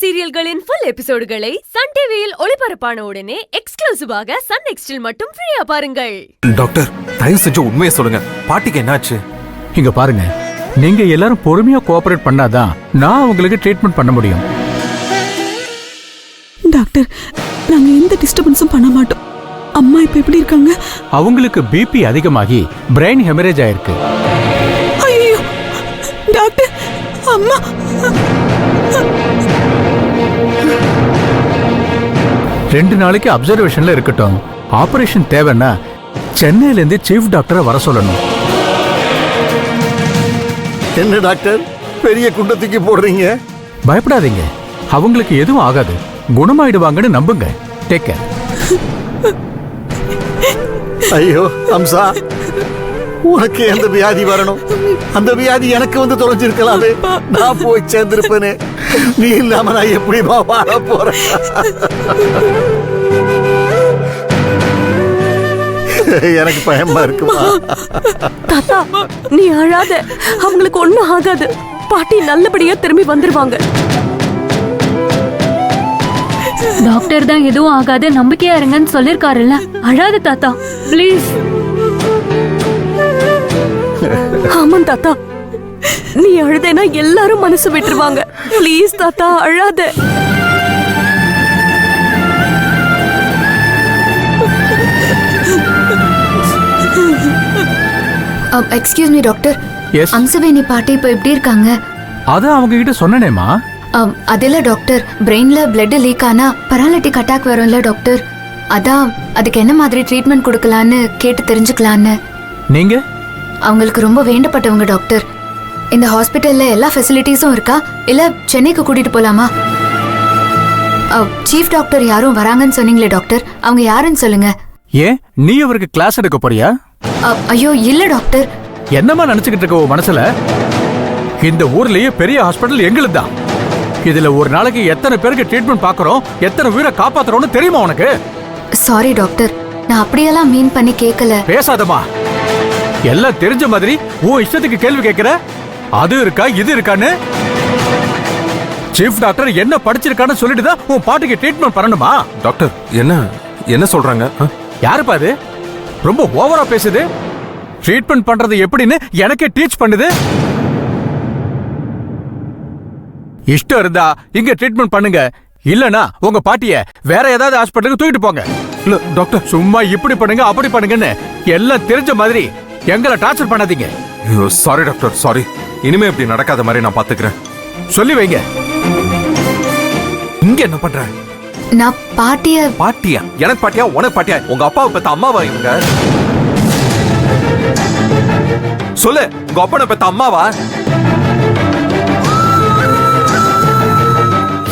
சீரியல்களின் full எபிசோடுகளை Sun டிவியில் ஒளிபரப்பான உடனே எக்ஸ்க்ளூசிவாக சன் நெக்ஸ்டில் மட்டும் ஃப்ரீயா பாருங்கள். டாக்டர், தயவு செஞ்சு உண்மையை சொல்லுங்க. பாட்டிக்கு என்னாச்சு? இங்க பாருங்க, நீங்க எல்லாரும் பொறுமையா கோஆபரேட் பண்ணாதான் நான் உங்களுக்கு ட்ரீட்மெண்ட் பண்ண முடியும். டாக்டர், நாங்க எந்த டிஸ்டர்பன்ஸும் பண்ண மாட்டோம். அம்மா இப்ப எப்படி இருக்காங்க? அவங்களுக்கு பிபி அதிகமாகி பிரெயின் ஹெமரேஜ் ஆயிருக்கு. ஐயோ டாக்டர், அம்மா 2 நாளைக்கு அப்சர்வேஷன்ல இருக்கட்டும். ஆபரேஷன் தேவைன்னா சென்னையில இருந்து சீஃப் டாக்டரை வர சொல்லணும். என்ன டாக்டர், பெரிய குண்டத்துக்கு போடுறீங்க? பயப்படாதீங்க, அவங்களுக்கு எதுவும் ஆகாது, குணமாயிடுவாங்கன்னு நம்புங்க. Take care. ஐயோ அம்சா, உனக்கு எந்த வியாதி வரணும்? அந்த வியாதி எனக்கு வந்து தொலைஞ்சிருக்கலாமே. நான் போய் சேர்ந்திருப்பேனே. நீ இல்லாம நான் எப்படிமா வாழ போறேன்? எனக்கு பயமா இருக்குமா? தாத்தா, நீ அழாத, அவங்களுக்கு ஒண்ணும் ஆகாது. பாட்டி நல்லபடியா திரும்பி வந்துருவாங்க. டாக்டர் தான் எதுவும் ஆகாது, நம்பிக்கையா இருங்கன்னு சொல்லிருக்காருல்ல. அழாத தாத்தா, ப்ளீஸ். ஆமாம் தாத்தா, நீ அழுதேனா எல்லாரும் மனசு விட்டுருவாங்க. ப்ளீஸ் தாத்தா, அழாத. Excuse me doctor, yes, Amsaveni பாட்டி இப்ப எப்படி இருக்காங்க? அதான் அவங்க கிட்ட சொன்னேனேமா. அதில்ல டாக்டர், பிரெயின்ல பிளட் லீக் ஆனா பராலிட்டிக் அட்டாக் வரும்ல டாக்டர். அதான் அதுக்கு என்ன மாதிரி ட்ரீட்மெண்ட் கொடுக்கலான்னு கேட்டு தெரிஞ்சுக்கலான்னு. நீங்க அவங்களுக்கு ரொம்ப வேண்டப்பட்டவங்க டாக்டர். இந்த ஹாஸ்பிட்டல்ல எல்லா ஃபெசிலிட்டிஸும் இருக்கா, இல்ல சென்னைக்கு கூட்டிட்டு போலாமா? சீஃப் டாக்டர் யாரும் வராங்கன்னு சொன்னீங்களே டாக்டர், அவங்க யாருன்னு சொல்லுங்க. ஏன் நீ அவருக்கு கிளாஸ் எடுக்க போறியா? ஐயோ இல்ல டாக்டர். என்னமா நினைச்சுக்கிட்டு இருக்க உன் மனசுல? இந்த ஊர்லயே பெரிய ஹாஸ்பிட்டல் எங்களுக்கு தான். இதுல ஒரு நாளைக்கு எத்தனை பேருக்கு ட்ரீட்மெண்ட் பாக்குறோம், எத்தனை உயிரை காப்பாத்துறோம்னு தெரியுமா உனக்கு? சாரி டாக்டர், நான் அப்படியெல்லாம் மீன் பண்ணி கேட்கல. பேசாதமா, எல்லாம் தெரிஞ்ச மாதிரி உன் இஷ்டத்துக்கு கேள்வி கேட்கிற. அது இருக்கா இது இருக்கான்னு சீஃப் டாக்டர் என்ன படிச்சிருக்கான்னு சொல்லிட்டு தான் உன் பாட்டுக்கு ட்ரீட்மெண்ட் பண்ணணுமா? டாக்டர், என்ன சொல்றாங்க? யாருப்பா அது? ரொம்ப ஓவரா பேசுது. ட்ரீட்மெண்ட் பண்றது எப்படின்னு எனக்கே டீச் பண்ணுது. இஷ்டம் இருந்தா இங்க ட்ரீட்மெண்ட் பண்ணுங்க, இல்லனா உங்க பாட்டிய வேற ஏதாவது ஹாஸ்பிட்டலுக்கு தூக்கிட்டு போங்க. இல்ல டாக்டர், சும்மா இப்படி பண்ணுங்க அப்படி பண்ணுங்கன்னு எல்லாம் தெரிஞ்ச மாதிரி எங்களை டார்ச்சர் பண்ணாதீங்க. Sorry doctor, sorry. இனிமே இப்படி நடக்காத மாதிரி நான் பாத்துக்கிறேன். சொல்லி வைங்க. இங்க என்ன பண்ற? நான் பாட்டியா? எனக்கு பாட்டியா உனக்கு பாட்டியா? உங்க அப்பாவை பெத்த அம்மாவா இவங்க? சொல்லு, உங்க அப்பனை பெத்த அம்மாவா?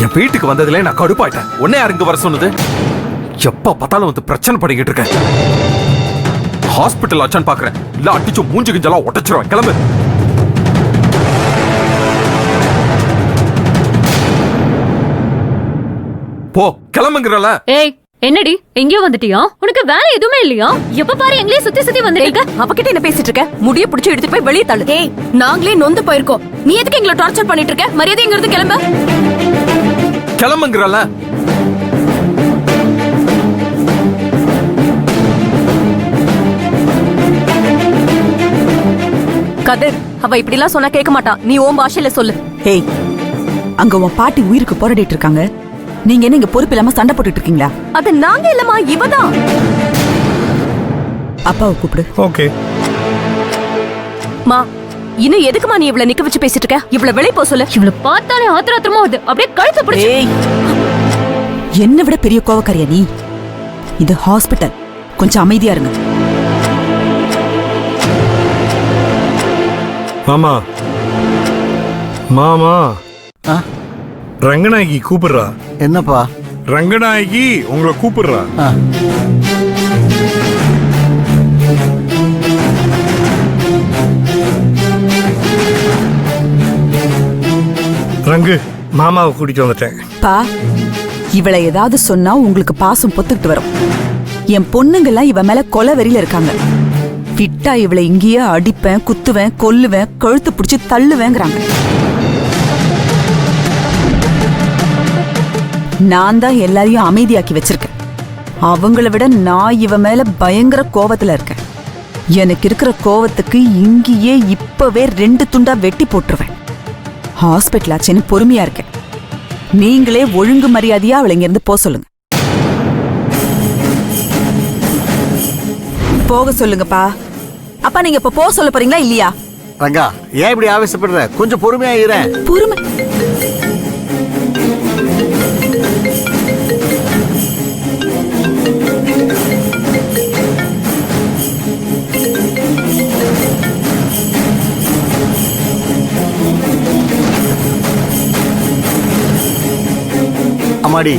என் வீட்டுக்கு வந்ததுல நான் கடுப்பாயிட்டேன். உன்னை யார் இங்க வர சொன்னது? எப்ப பார்த்தாலும் வந்து பிரச்சனை பண்ணிக்கிட்டு இருக்கேன். ஹாஸ்பிட்டல் ஆச்சான்னு பாக்குறேன், இல்ல அடிச்சு மூஞ்சி கிஞ்செல்லாம் உடைச்சிருவேன். கிளம்பு. போ, கிளம்புங்கிறல. ஏய், என்னடி எங்கேயோ வந்துட்டியா? உனக்கு வேலை எதுவுமே இல்லையா? எப்ப பாரு எங்களே சுத்தி சுத்தி வந்துட்டு அவகிட்ட என்ன பேசிட்டு இருக்க? முடிய புடிச்சு எடுத்துட்டு போய் வெளியே தள்ளு. ஏய், நாங்களே நொந்து போயிருக்கோம், நீ எதுக்கு எங்களை டார்ச்சர் பண்ணிட்டு இருக்க? மரியாதை இங்க இருந்து கிளம்பு. கிளம்புங்கிறல. கதிர், அவ இப்படி எல்லாம் சொன்னா கேட்க மாட்டா. நீ ஓம் பாஷையில சொல்லு. ஏய், அங்க உன் பாட்டி உயிருக்கு போராடிட்டு இருக்காங்க. நீங்க என்ன இங்க பொறுப்பு இல்லாம சண்டை போட்டுட்டு இருக்கீங்களா? அது நாங்க இல்லமா, இவதான். அப்பாவை கூப்பிடு. ஓகே மா, இன்னும் எதுக்குமா நீ இவ்வளவு நிக்க வச்சு பேசிட்டு இருக்க? இவ்வளவு வெளிய போ சொல்லு. இவள பார்த்தாலே ஆத்திரமா வருது. அப்படியே கழுத்து பிடிச்சு. ஏய், என்ன விட பெரிய கோவக்காரியா நீ? இது ஹாஸ்பிட்டல், கொஞ்சம் அமைதியா இருங்க. மாமா மாமா, ரங்கநாயகி கூப்பிடுறா. என்னப்பா? ரங்கநாயகி உங்களை கூப்பிடுறா. ரங்கு, மாமாவை கூட்டிட்டு வந்துட்டேன். பா, இவளை ஏதாவது சொன்னா உங்களுக்கு பாசம் பொத்துக்கிட்டு வரும். என் பொண்ணுங்கெல்லாம் இவ மேல கொலை வெறியில இருக்காங்க. விட்டா இவளை இங்கேயே அடிப்பேன், குத்துவேன், கொல்லுவேன், கழுத்து பிடிச்சு தள்ளுவேங்கிறாங்க. நான் தான் எல்லாரையும் அமைதியாக்கி வச்சிருக்கேன். அவங்கள விட நான் இவ மேல பயங்கர கோவத்துல இருக்கேன். எனக்கு இருக்கிற கோவத்துக்கு இங்கேயே இப்பவே 2 துண்டா வெட்டி போட்டுருவேன். ஹாஸ்பிட்டல் ஆச்சுன்னு பொறுமையா இருக்கேன். நீங்களே ஒழுங்கு மரியாதையா அவளை இங்க இருந்து போக சொல்லுங்க. போக சொல்லுங்கப்பா. அப்பா நீங்க இப்ப போக சொல்ல போறீங்களா இல்லையா? ரங்கா, ஏன் இப்படி ஆவேசப்படுற? கொஞ்சம் பொறுமையா இரு. பொறுமை. அம்மாடி,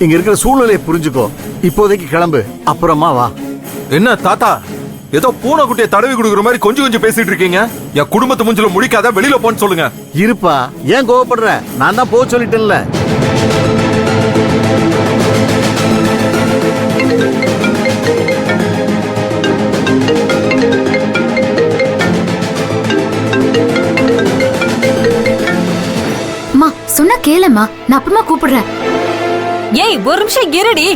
இங்க இருக்கிற சூழ்நிலையை புரிஞ்சுக்கோ. இப்போதைக்கு கிளம்பு, அப்புறமா வா. என்ன தாத்தா, ஏதோ பூனை குட்டியை தடவி கொடுக்குற மாதிரி கொஞ்சம் கொஞ்சம் பேசிட்டு இருக்கீங்க. என் குடும்பத்து மூஞ்சில முடிக்காத, வெளியில போன்னு சொல்லுங்க. இருப்பா, ஏன் கோவப்படுற? நான் தான் போக சொல்லிட்டேன்ல. அம்மா சொன்னா கேளம்மா, நான் அப்புறமா கூப்பிடுறேன். ஏய் ஒரு நிமிஷம் இருடி.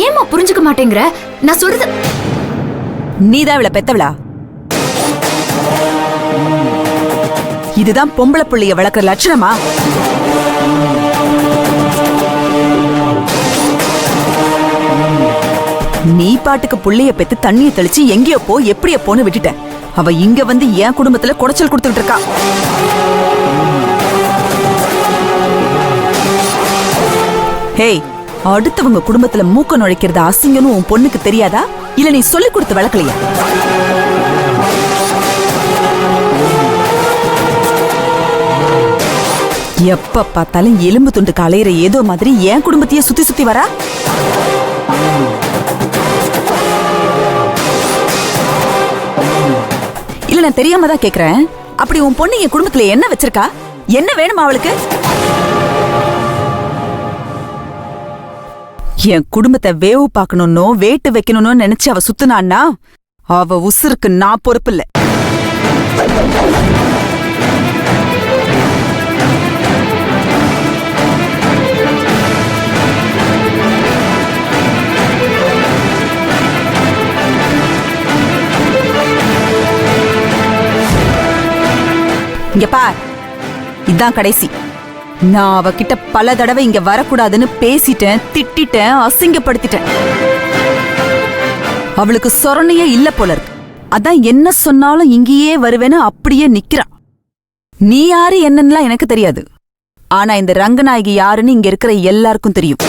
ஏம்மா புரிஞ்சுக்க மாட்டேங்கிற? நான் சொல்றது. நீதான் இவளை பெத்தவளா? இதுதான் பொம்பளை புள்ளைய வளர்க்குற லட்சணமா? நீ பாட்டுக்கு புள்ளைய பெத்து தண்ணிய தெளிச்சு எங்கேயோ போ எப்படியோ போன்னு விட்டுட்ட. அவ இங்க வந்து என் குடும்பத்துல குடைச்சல் கொடுத்துட்டு இருக்கா. ஹேய், அடுத்தவங்க குடும்பத்துல மூக்க நுழைக்கிறது அசிங்கன்னு உன் பொண்ணுக்கு தெரியாதா? இல்ல நீ சொல்லி கொடுத்து வளர்க்கலையா? எப்ப பார்த்தாலும் எலும்பு துண்டுக்கு அலையிற ஏதோ மாதிரி என் குடும்பத்தையே சுத்தி சுத்தி வரா. இல்ல நான் தெரியாம தான் கேக்குறேன். அப்படி உன் பொண்ணு என் குடும்பத்துல என்ன வச்சிருக்கா? என்ன வேணுமா அவளுக்கு? என் குடும்பத்தை வேவு பார்க்கணும்னோ வேட்டு வைக்கணும்னு நினைச்சு அவ சுத்துனான்னா அவ உசுருக்கு நான் பொறுப்பு இல்ல. இங்க பார், இதான் கடைசி. நான் அவகிட்ட பல தடவை இங்க வரக்கூடாதுன்னு பேசிட்டேன், திட்டிட்டேன், அசிங்கப்படுத்திட்டேன். அவளுக்கு சொரணையே இல்ல போல இருக்கு. அதான் என்ன சொன்னாலும் இங்கேயே வருவேன்னு அப்படியே நிக்கிறா. நீ யாரு என்னன்னுலாம் எனக்கு தெரியாது. ஆனா இந்த ரங்கநாயகி யாருன்னு இங்க இருக்கிற எல்லாருக்கும் தெரியும்.